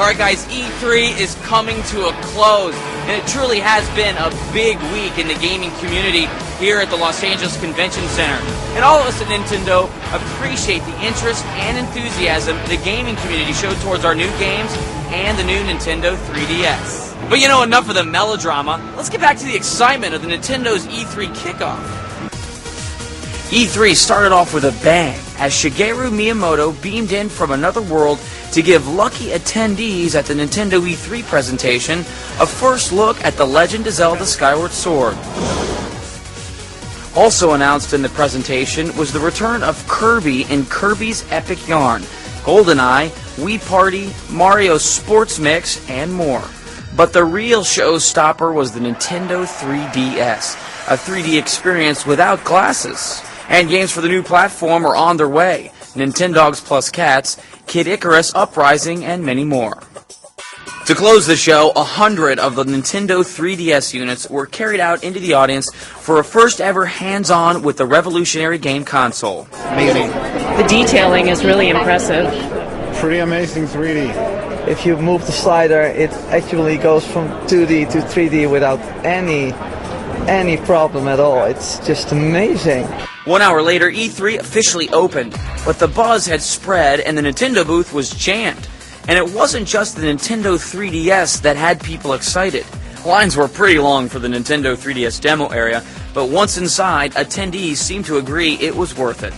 Alright guys, E3 is coming to a close, and it truly has been a big week in the gaming community here at the Los Angeles Convention Center. And all of us at Nintendo appreciate the interest and enthusiasm the gaming community showed towards our new games and the new Nintendo 3DS. But you know, enough of the melodrama. Let's get back to the excitement of the Nintendo's E3 kickoff. E3 started off with a bang as Shigeru Miyamoto beamed in from another world to give lucky attendees at the Nintendo E3 presentation a first look at The Legend of Zelda Skyward Sword. Also announced in the presentation was the return of Kirby in Kirby's Epic Yarn, GoldenEye, Wii Party, Mario Sports Mix, and more. But the real showstopper was the Nintendo 3DS, a 3D experience without glasses. And games for the new platform are on their way. Nintendogs Plus Cats, Kid Icarus Uprising, and many more. To close the show, 100 of the Nintendo 3DS units were carried out into the audience for a first ever hands-on with the revolutionary game console. Amazing. The detailing is really impressive. Pretty amazing 3D. If you move the slider, it actually goes from 2D to 3D without any problem at all. It's just amazing. 1 hour later, E3 officially opened, but the buzz had spread and the Nintendo booth was jammed. And it wasn't just the Nintendo 3DS that had people excited. Lines were pretty long for the Nintendo 3DS demo area, but once inside, attendees seemed to agree it was worth it.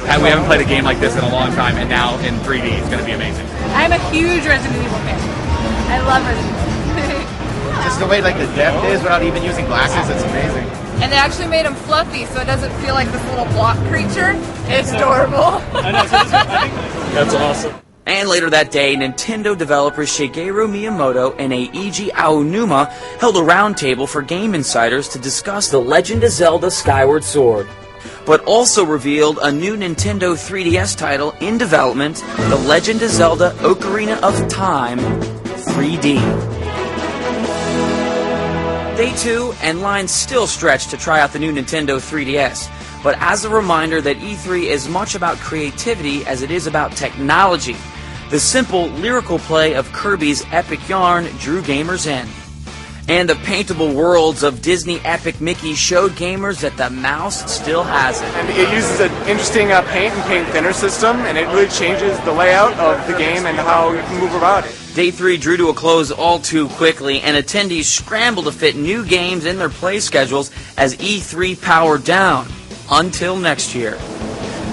We haven't played a game like this in a long time, and now in 3D it's going to be amazing. I'm a huge Resident Evil fan. I love Resident Evil. Just the way like the depth is without even using glasses, it's amazing. And they actually made him fluffy, so it doesn't feel like this little block creature. It's adorable. That's awesome. And later that day, Nintendo developers Shigeru Miyamoto and Eiji Aonuma held a roundtable for Game Insiders to discuss The Legend of Zelda Skyward Sword, but also revealed a new Nintendo 3DS title in development, The Legend of Zelda Ocarina of Time 3D. Day 2, and lines still stretch to try out the new Nintendo 3DS. But as a reminder that E3 is much about creativity as it is about technology, the simple, lyrical play of Kirby's Epic Yarn drew gamers in. And the paintable worlds of Disney Epic Mickey showed gamers that the mouse still has it. And it uses an interesting paint and paint thinner system, and it really changes the layout of the game and how you can move about it. Day 3 drew to a close all too quickly, and attendees scrambled to fit new games in their play schedules as E3 powered down. Until next year.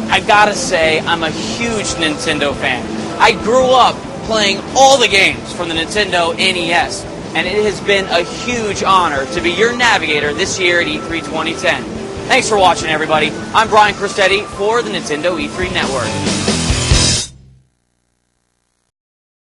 I gotta say, I'm a huge Nintendo fan. I grew up playing all the games from the Nintendo NES, and it has been a huge honor to be your navigator this year at E3 2010. Thanks for watching, everybody. I'm Brian Cristetti for the Nintendo E3 Network.